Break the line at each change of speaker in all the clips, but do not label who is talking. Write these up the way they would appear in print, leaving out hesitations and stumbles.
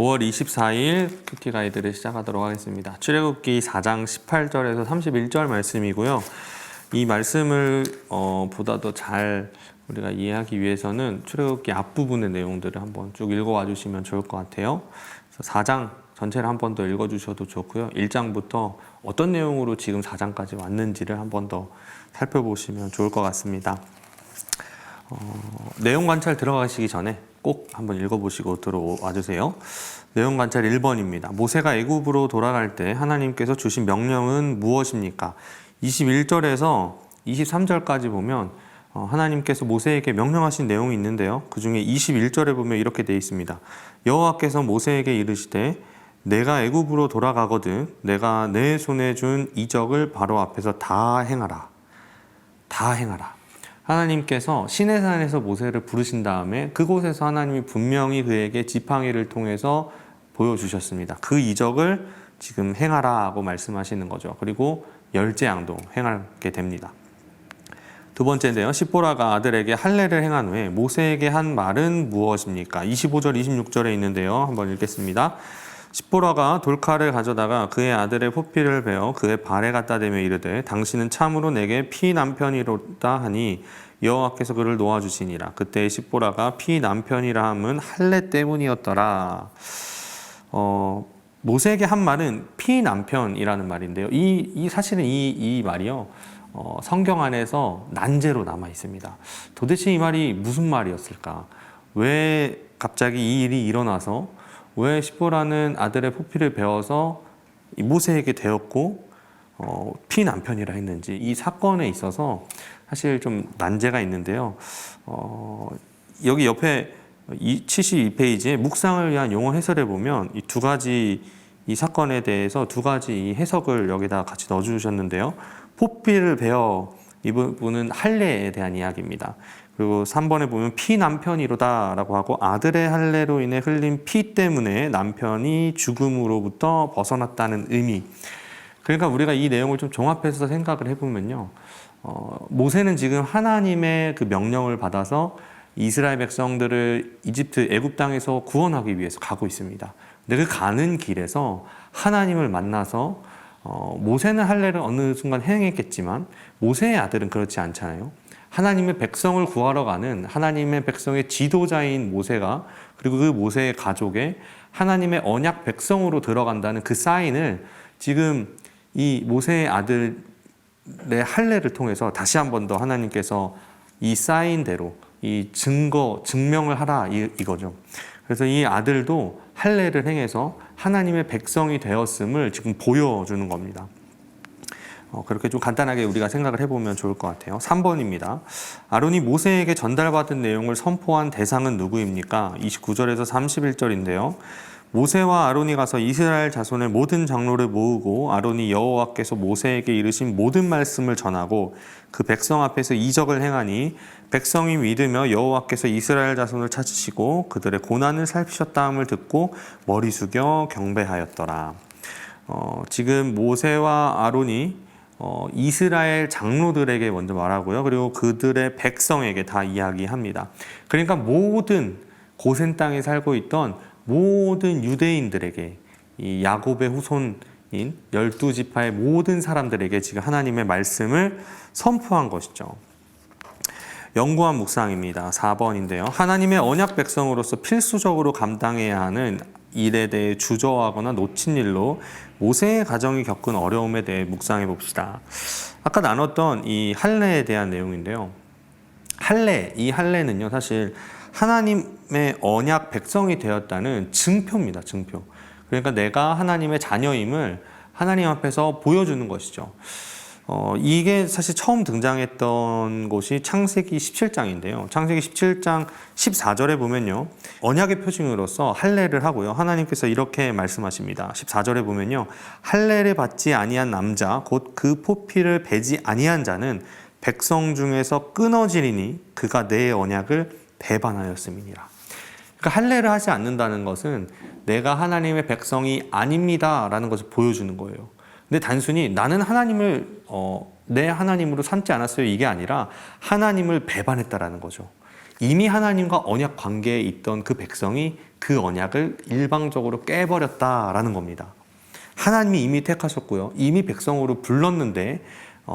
5월 24일 큐티 가이드를 시작하도록 하겠습니다. 출애굽기 4장 18절에서 31절 말씀이고요. 이 말씀을 보다 더 잘 우리가 이해하기 위해서는 출애굽기 앞부분의 내용들을 한번 쭉 읽어와 주시면 좋을 것 같아요. 그래서 4장 전체를 한 번 더 읽어주셔도 좋고요. 1장부터 어떤 내용으로 지금 4장까지 왔는지를 한 번 더 살펴보시면 좋을 것 같습니다. 내용 관찰 들어가시기 전에 꼭 한번 읽어보시고 들어와 주세요. 내용 관찰 1번입니다. 모세가 애굽으로 돌아갈 때 하나님께서 주신 명령은 무엇입니까? 21절에서 23절까지 보면 하나님께서 모세에게 명령하신 내용이 있는데요. 그 중에 21절에 보면 이렇게 되어 있습니다. 여호와께서 모세에게 이르시되 내가 애굽으로 돌아가거든 내가 내 손에 준 이적을 바로 앞에서 다 행하라. 다 행하라. 하나님께서 시내산에서 모세를 부르신 다음에 그곳에서 하나님이 분명히 그에게 지팡이를 통해서 보여주셨습니다. 그 이적을 지금 행하라고 말씀하시는 거죠. 그리고 열재앙도 행하게 됩니다. 두 번째인데요. 십보라가 아들에게 할례를 행한 후에 모세에게 한 말은 무엇입니까? 25절, 26절에 있는데요. 한번 읽겠습니다. 십보라가 돌칼을 가져다가 그의 아들의 포피를 베어 그의 발에 갖다 대며 이르되 당신은 참으로 내게 피 남편이로다 하니 여호와께서 그를 놓아주시니라. 그때 십보라가 피 남편이라 함은 할례 때문이었더라. 모세에게 한 말은 피 남편이라는 말인데요. 사실은 이 말이요. 성경 안에서 난제로 남아 있습니다. 도대체 이 말이 무슨 말이었을까? 왜 갑자기 이 일이 일어나서 왜 십보라는 아들의 포피를 베어서 모세에게 되었고 피 남편이라 했는지 이 사건에 있어서 사실 좀 난제가 있는데요. 여기 옆에 72페이지에 묵상을 위한 용어 해설에 보면 이 두 가지 이 사건에 대해서 두 가지 해석을 여기다 같이 넣어주셨는데요. 포피를 베어 이 부분은 할례에 대한 이야기입니다. 그리고 3번에 보면 피 남편이로다 라고 하고 아들의 할례로 인해 흘린 피 때문에 남편이 죽음으로부터 벗어났다는 의미. 그러니까 우리가 이 내용을 좀 종합해서 생각을 해보면요. 모세는 지금 하나님의 그 명령을 받아서 이스라엘 백성들을 이집트 애굽 땅에서 구원하기 위해서 가고 있습니다. 근데 그 가는 길에서 하나님을 만나서 모세는 할례를 어느 순간 행했겠지만 모세의 아들은 그렇지 않잖아요. 하나님의 백성을 구하러 가는 하나님의 백성의 지도자인 모세가 그리고 그 모세의 가족에 하나님의 언약 백성으로 들어간다는 그 사인을 지금 이 모세의 아들의 할례를 통해서 다시 한 번 더 하나님께서 이 사인대로 이 증명을 하라 이거죠. 그래서 이 아들도 할례를 행해서 하나님의 백성이 되었음을 지금 보여주는 겁니다. 그렇게 좀 간단하게 우리가 생각을 해보면 좋을 것 같아요. 3번입니다. 아론이 모세에게 전달받은 내용을 선포한 대상은 누구입니까? 29절에서 31절인데요. 모세와 아론이 가서 이스라엘 자손의 모든 장로를 모으고 아론이 여호와께서 모세에게 이르신 모든 말씀을 전하고 그 백성 앞에서 이적을 행하니 백성이 믿으며 여호와께서 이스라엘 자손을 찾으시고 그들의 고난을 살피셨다함을 듣고 머리 숙여 경배하였더라. 지금 모세와 아론이 이스라엘 장로들에게 먼저 말하고요. 그리고 그들의 백성에게 다 이야기합니다. 그러니까 모든 고센 땅에 살고 있던 모든 유대인들에게 이 야곱의 후손인 12지파의 모든 사람들에게 지금 하나님의 말씀을 선포한 것이죠. 연구한 묵상입니다. 4번인데요. 하나님의 언약 백성으로서 필수적으로 감당해야 하는 일에 대해 주저하거나 놓친 일로 모세의 가정이 겪은 어려움에 대해 묵상해 봅시다. 아까 나눴던 이 할례에 대한 내용인데요. 이 할례는요, 사실 하나님의 언약 백성이 되었다는 증표입니다. 증표. 그러니까 내가 하나님의 자녀임을 하나님 앞에서 보여주는 것이죠. 이게 사실 처음 등장했던 곳이 창세기 17장인데요. 창세기 17장 14절에 보면요. 언약의 표징으로서 할례를 하고요. 하나님께서 이렇게 말씀하십니다. 14절에 보면요. 할례를 받지 아니한 남자 곧 그 포피를 베지 아니한 자는 백성 중에서 끊어지리니 그가 내 언약을 배반하였음이니라. 그러니까 할례를 하지 않는다는 것은 내가 하나님의 백성이 아닙니다라는 것을 보여주는 거예요. 근데 단순히 나는 하나님을 내 하나님으로 삼지 않았어요 이게 아니라 하나님을 배반했다라는 거죠. 이미 하나님과 언약 관계에 있던 그 백성이 그 언약을 일방적으로 깨버렸다라는 겁니다. 하나님이 이미 택하셨고요. 이미 백성으로 불렀는데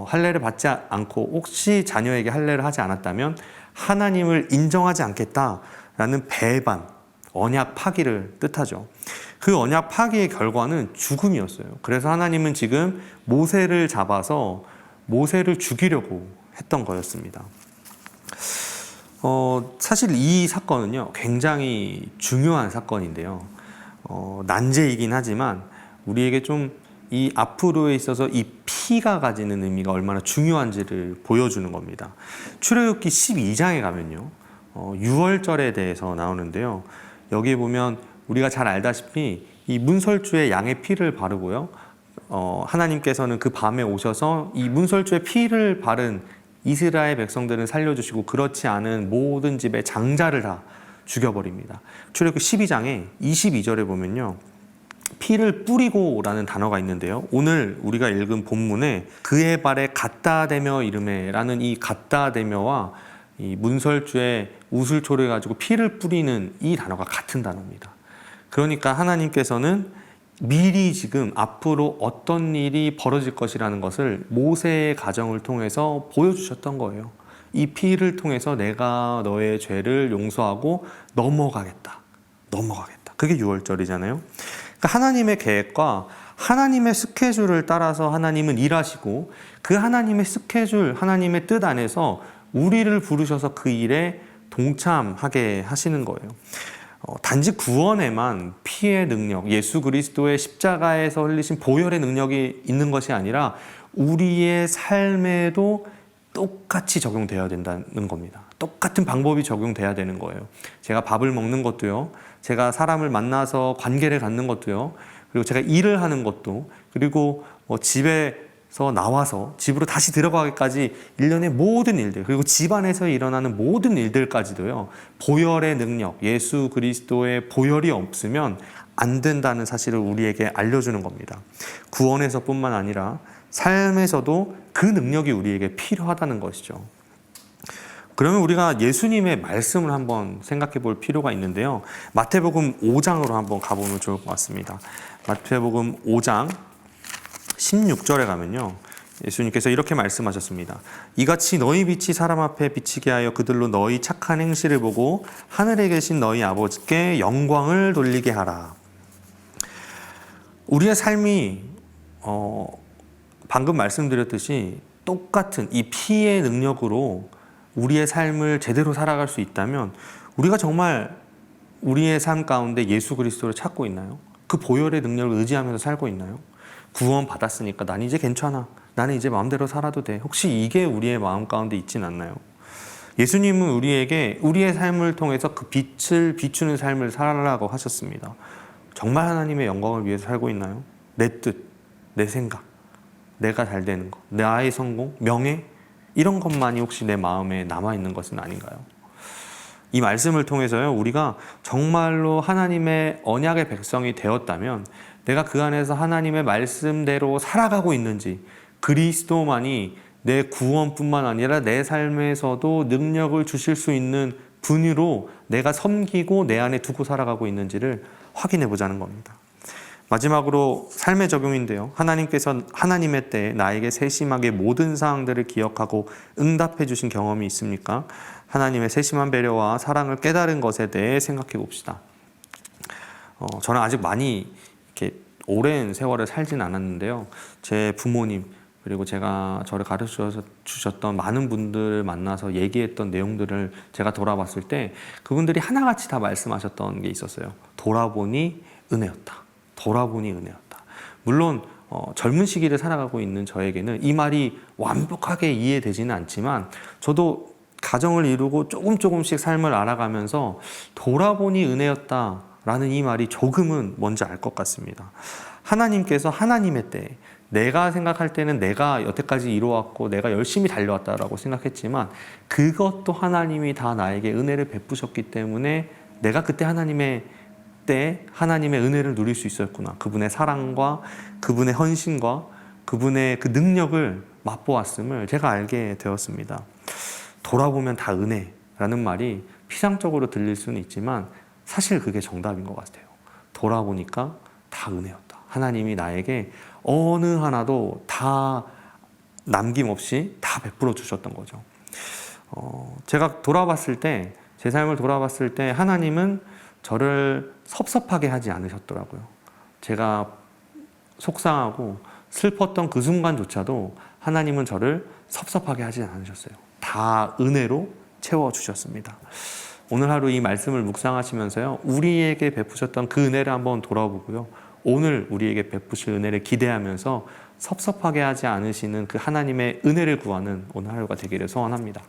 할례를 받지 않고 혹시 자녀에게 할례를 하지 않았다면 하나님을 인정하지 않겠다라는 배반, 언약 파기를 뜻하죠. 그 언약 파기의 결과는 죽음이었어요. 그래서 하나님은 지금 모세를 잡아서 모세를 죽이려고 했던 거였습니다. 사실 이 사건은요, 굉장히 중요한 사건인데요. 난제이긴 하지만 우리에게 좀 이 앞으로에 있어서 이 피가 가지는 의미가 얼마나 중요한지를 보여주는 겁니다. 출애굽기 12장에 가면요, 유월절에 대해서 나오는데요. 여기 보면 우리가 잘 알다시피 이 문설주에 양의 피를 바르고요. 하나님께서는 그 밤에 오셔서 이 문설주에 피를 바른 이스라엘 백성들은 살려주시고 그렇지 않은 모든 집의 장자를 다 죽여버립니다. 출애굽기 12장에 22절에 보면요, 피를 뿌리고 라는 단어가 있는데요. 오늘 우리가 읽은 본문에 그의 발에 갖다 대며 이름에 라는 이 갖다 대며와 이 문설주에 우슬초를 가지고 피를 뿌리는 이 단어가 같은 단어입니다. 그러니까 하나님께서는 미리 지금 앞으로 어떤 일이 벌어질 것이라는 것을 모세의 가정을 통해서 보여주셨던 거예요. 이 피를 통해서 내가 너의 죄를 용서하고 넘어가겠다. 그게 유월절이잖아요. 그러니까 하나님의 계획과 하나님의 스케줄을 따라서 하나님은 일하시고 그 하나님의 스케줄, 하나님의 뜻 안에서 우리를 부르셔서 그 일에 동참하게 하시는 거예요. 단지 구원에만 피의 능력, 예수 그리스도의 십자가에서 흘리신 보혈의 능력이 있는 것이 아니라 우리의 삶에도 똑같이 적용되어야 된다는 겁니다. 똑같은 방법이 적용돼야 되는 거예요. 제가 밥을 먹는 것도요, 제가 사람을 만나서 관계를 갖는 것도요, 그리고 제가 일을 하는 것도, 그리고 집에서 나와서 집으로 다시 들어가기까지 일련의 모든 일들, 그리고 집안에서 일어나는 모든 일들까지도요, 보혈의 능력, 예수 그리스도의 보혈이 없으면 안 된다는 사실을 우리에게 알려주는 겁니다. 구원에서뿐만 아니라 삶에서도 그 능력이 우리에게 필요하다는 것이죠. 그러면 우리가 예수님의 말씀을 한번 생각해 볼 필요가 있는데요. 마태복음 5장으로 한번 가보면 좋을 것 같습니다. 마태복음 5장 16절에 가면요, 예수님께서 이렇게 말씀하셨습니다. 이같이 너희 빛이 사람 앞에 비치게 하여 그들로 너희 착한 행실을 보고 하늘에 계신 너희 아버지께 영광을 돌리게 하라. 우리의 삶이 방금 말씀드렸듯이 똑같은 이 피의 능력으로 우리의 삶을 제대로 살아갈 수 있다면 우리가 정말 우리의 삶 가운데 예수 그리스도를 찾고 있나요? 그 보혈의 능력을 의지하면서 살고 있나요? 구원 받았으니까 난 이제 괜찮아, 나는 이제 마음대로 살아도 돼. 혹시 이게 우리의 마음 가운데 있진 않나요? 예수님은 우리에게 우리의 삶을 통해서 그 빛을 비추는 삶을 살아라고 하셨습니다. 정말 하나님의 영광을 위해서 살고 있나요? 내 뜻, 내 생각, 내가 잘 되는 것, 나의 성공, 명예, 이런 것만이 혹시 내 마음에 남아있는 것은 아닌가요? 이 말씀을 통해서요, 우리가 정말로 하나님의 언약의 백성이 되었다면 내가 그 안에서 하나님의 말씀대로 살아가고 있는지, 그리스도만이 내 구원뿐만 아니라 내 삶에서도 능력을 주실 수 있는 분으로 내가 섬기고 내 안에 두고 살아가고 있는지를 확인해 보자는 겁니다. 마지막으로 삶의 적용인데요. 하나님께서 하나님의 때에 나에게 세심하게 모든 사항들을 기억하고 응답해 주신 경험이 있습니까? 하나님의 세심한 배려와 사랑을 깨달은 것에 대해 생각해 봅시다. 저는 아직 많이 이렇게 오랜 세월을 살진 않았는데요. 제 부모님, 그리고 제가 저를 가르쳐 주셨던 많은 분들을 만나서 얘기했던 내용들을 제가 돌아봤을 때 그분들이 하나같이 다 말씀하셨던 게 있었어요. 돌아보니 은혜였다. 돌아보니 은혜였다. 물론 젊은 시기를 살아가고 있는 저에게는 이 말이 완벽하게 이해되지는 않지만 저도 가정을 이루고 조금씩 삶을 알아가면서 돌아보니 은혜였다라는 이 말이 조금은 뭔지 알 것 같습니다. 하나님께서 하나님의 때에, 내가 생각할 때는 내가 여태까지 이루어왔고 내가 열심히 달려왔다라고 생각했지만 그것도 하나님이 다 나에게 은혜를 베푸셨기 때문에 내가 그때 하나님의 때 하나님의 은혜를 누릴 수 있었구나. 그분의 사랑과 그분의 헌신과 그분의 그 능력을 맛보았음을 제가 알게 되었습니다. 돌아보면 다 은혜라는 말이 피상적으로 들릴 수는 있지만 사실 그게 정답인 것 같아요. 돌아보니까 다 은혜였다. 하나님이 나에게 어느 하나도 다 남김없이 다 베풀어 주셨던 거죠. 제가 돌아봤을 때, 제 삶을 돌아봤을 때 하나님은 저를 섭섭하게 하지 않으셨더라고요. 제가 속상하고 슬펐던 그 순간조차도 하나님은 저를 섭섭하게 하지 않으셨어요. 다 은혜로 채워주셨습니다. 오늘 하루 이 말씀을 묵상하시면서요, 우리에게 베푸셨던 그 은혜를 한번 돌아보고요, 오늘 우리에게 베푸실 은혜를 기대하면서 섭섭하게 하지 않으시는 그 하나님의 은혜를 구하는 오늘 하루가 되기를 소원합니다.